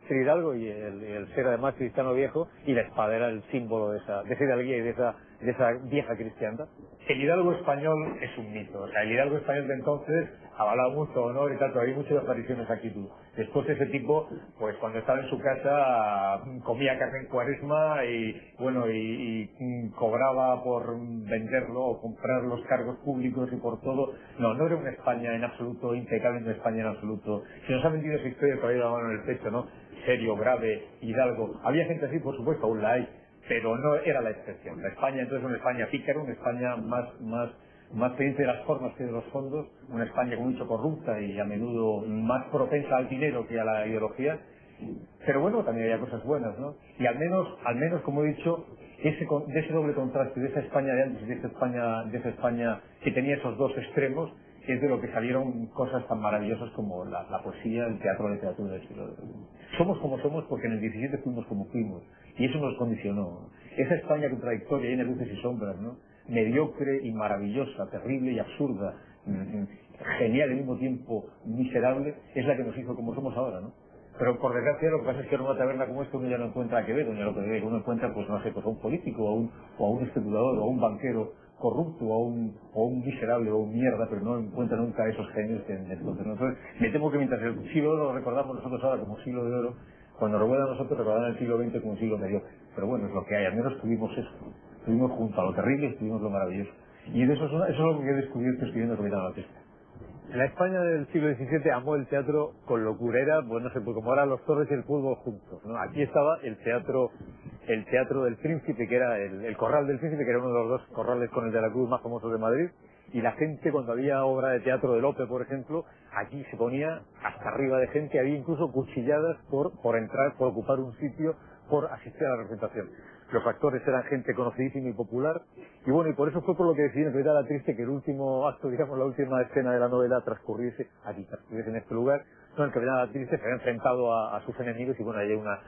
ser hidalgo y el ser además cristiano viejo, y la espada era el símbolo de esa hidalguía y de esa vieja cristiandad. El hidalgo español es un mito. O sea, el hidalgo español de entonces avalaba mucho honor y tal, pero hay muchas apariciones aquí tú. Después ese tipo, pues cuando estaba en su casa, comía carne en Cuaresma y bueno, y cobraba por venderlo o comprar los cargos públicos y por todo. No era una España en absoluto impecable, una España en absoluto. Se nos ha vendido esa historia para ir la mano en el pecho, ¿no? Serio, grave, hidalgo. Había gente así, por supuesto, aún la hay, pero no era la excepción. La España entonces es una España pícara, una España más pendiente de las formas que de los fondos, una España como he dicho corrupta y a menudo más propensa al dinero que a la ideología. Pero bueno, también había cosas buenas, ¿no? Y al menos como he dicho, de ese doble contraste, de esa España de antes y de esa España que tenía esos dos extremos, es de lo que salieron cosas tan maravillosas como la poesía, el teatro, la literatura del siglo XX. Somos como somos porque en el 17 fuimos como fuimos, y eso nos condicionó. Esa España contradictoria, llena de luces y sombras, ¿no? Mediocre y maravillosa, terrible y absurda, genial y al mismo tiempo miserable, es la que nos hizo como somos ahora, ¿no? Pero por desgracia lo que pasa es que en una taberna como esta uno ya no encuentra a Quevedo, ni a lo que uno encuentra, pues no sé, pues a un político, o a un especulador, o a un banquero corrupto, o a un miserable, o a un mierda, pero no encuentra nunca a esos genios de entonces, ¿no? Entonces, me temo que mientras el siglo de oro lo recordamos nosotros ahora como siglo de oro, cuando lo recuerdan nosotros recordarán el siglo XX como un siglo mediocre. Pero bueno, es lo que hay, al menos tuvimos eso. Estuvimos junto a lo terrible y estuvimos lo maravilloso. Y de eso es lo que he descubierto escribiendo Capitán Batista. La España del siglo XVII amó el teatro con locura, era, pues no sé, pues como ahora los toros y el fútbol juntos, ¿no? Aquí estaba el teatro del Príncipe, que era el Corral del Príncipe, que era uno de los dos corrales con el de la Cruz más famosos de Madrid, y la gente, cuando había obra de teatro de Lope, por ejemplo, aquí se ponía hasta arriba de gente, había incluso cuchilladas por entrar, por ocupar un sitio, por asistir a la representación. Los actores eran gente conocidísima y popular, y bueno, y por eso fue por lo que decidí en realidad triste que el último acto, digamos, la última escena de la novela transcurriese en este lugar, no, el Capitán Triste se había enfrentado a sus enemigos, y bueno, hay una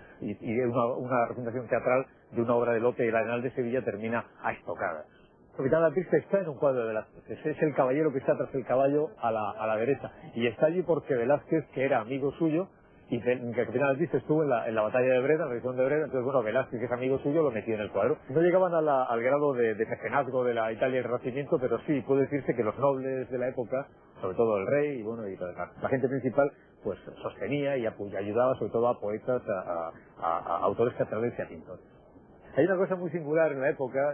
representación teatral de una obra de Lope, y el Arenal de Sevilla termina a estocadas. El Capitán Triste está en un cuadro de Velázquez, es el caballero que está tras el caballo a la derecha, y está allí porque Velázquez, que era amigo suyo, y que el Capitán Triste estuvo en la batalla de Breda, en la región de Breda, entonces bueno, Velázquez, que es amigo suyo, lo metió en el cuadro. No llegaban al grado de mecenazgo de la Italia del Renacimiento, pero sí puede decirse que los nobles de la época, sobre todo el rey y bueno, y la gente principal, pues sostenía y ayudaba sobre todo a poetas, a autores teatrales y a pintores. Hay una cosa muy singular en la época,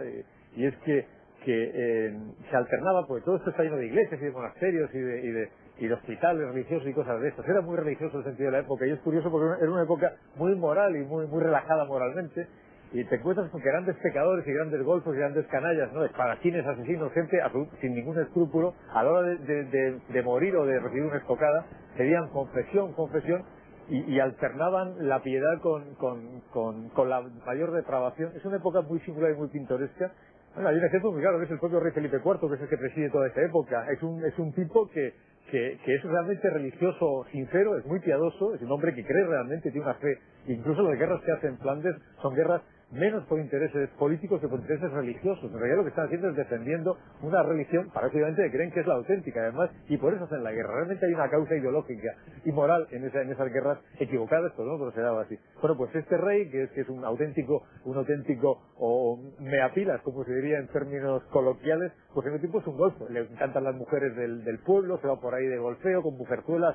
y es que se alternaba, porque todo esto está lleno de iglesias y de monasterios y de hospitales religiosos y cosas de estas. Era muy religioso el sentido de la época, y es curioso porque era una época muy moral y muy relajada moralmente, y te encuentras con que grandes pecadores y grandes golfos y grandes canallas, ¿no? Espadachines, asesinos, gente sin ningún escrúpulo, a la hora de morir o de recibir una estocada, pedían confesión, y alternaban la piedad con la mayor depravación. Es una época muy singular y muy pintoresca. Bueno, hay un ejemplo muy claro, que es el propio rey Felipe IV, que es el que preside toda esta época. Es un tipo que es realmente religioso, sincero, es muy piadoso, es un hombre que cree realmente, tiene una fe. Incluso las guerras que hace en Flandes son guerras menos por intereses políticos que por intereses religiosos. En realidad lo que están haciendo es defendiendo una religión, paradójicamente, que creen que es la auténtica, además, y por eso hacen la guerra. Realmente hay una causa ideológica y moral en esas guerras equivocadas, pero no, pero se daba así. Bueno, pues este rey, que es un auténtico o meapilas, como se diría en términos coloquiales, pues en el tipo es un golfo. Le encantan las mujeres del pueblo, se va por ahí de golfeo, con mujerzuelas,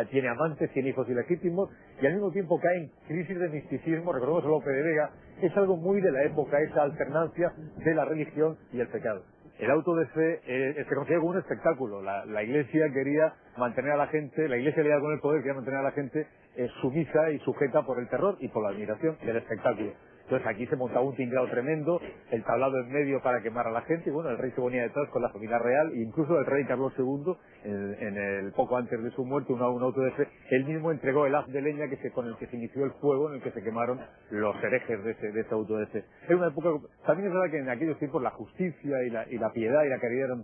tiene amantes, tiene hijos ilegítimos, y al mismo tiempo cae en crisis de misticismo. Recordemos a Lope de Vega, es algo muy de la época, esa alternancia de la religión y el pecado. El auto de fe se considera como un espectáculo. La Iglesia quería mantener a la gente, la Iglesia liada con el poder quería mantener a la gente sumisa y sujeta por el terror y por la admiración del espectáculo. Entonces aquí se montaba un tinglado tremendo, el tablado en medio para quemar a la gente, y bueno, el rey se ponía detrás con la familia real, e incluso el rey Carlos II, poco antes de su muerte, un auto de fe, él mismo entregó el haz de leña con el que se inició el fuego, en el que se quemaron los herejes de ese auto de fe. Era una época, también es verdad que en aquellos tiempos la justicia y la piedad y la caridad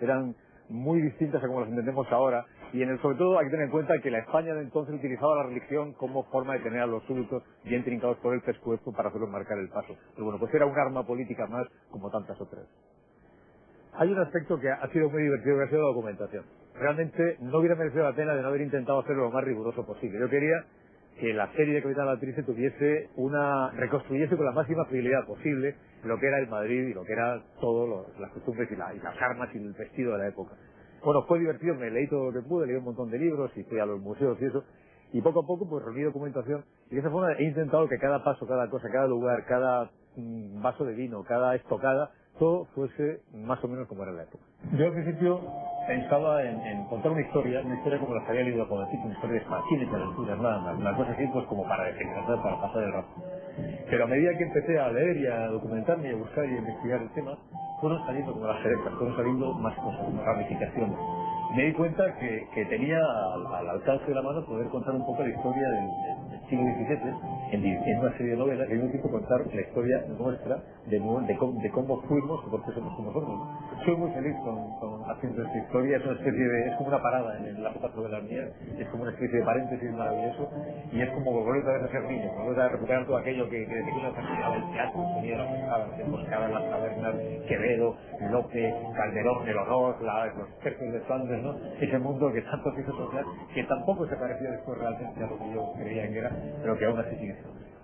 eran muy distintas a como las entendemos ahora, y sobre todo hay que tener en cuenta que la España de entonces utilizaba la religión como forma de tener a los súbditos bien trincados por el pescuezo para hacerlos marcar el paso. Pero bueno, pues era un arma política más como tantas otras. Hay un aspecto que ha sido muy divertido, que ha sido la documentación. Realmente no hubiera merecido la pena de no haber intentado hacerlo lo más riguroso posible. Yo quería que la serie de Capitán Beatrice reconstruyese con la máxima fidelidad posible lo que era el Madrid y lo que era todo las costumbres y las armas y el vestido de la época. Bueno, fue divertido, me leí todo lo que pude, leí un montón de libros y fui a los museos y eso, y poco a poco pues reuní documentación, y de esa forma he intentado que cada paso, cada cosa, cada lugar, cada vaso de vino, cada estocada, todo fuese más o menos como era la época. Yo al principio pensaba en contar una historia como las había leído con el título, una historia de esparcines y aventuras, nada más, una cosa así pues como para desencantar, para pasar el rato. Pero a medida que empecé a leer y a documentarme y a buscar y a investigar el tema, fueron saliendo como las cerezas, fueron saliendo más cosas, más ramificaciones. Me di cuenta que tenía al alcance de la mano poder contar un poco la historia del siglo XVII en una serie de novelas y al mismo tiempo contar la historia nuestra de cómo fuimos y por qué somos como somos. Soy muy feliz haciendo esta historia, es como una parada en la época de las mías, es como una especie de paréntesis maravilloso y es como volver otra vez a ser niño, volver a recuperar todo aquello que desde que uno practicaba el teatro, tenía las emboscadas en las tabernas, Quevedo, Lope, Calderón, el horror, los tercios de Flandes, ¿no? Ese mundo que tanto quiso tocar, que tampoco se parecía después realmente a lo que yo creía que era, pero que aún así sigue siendo.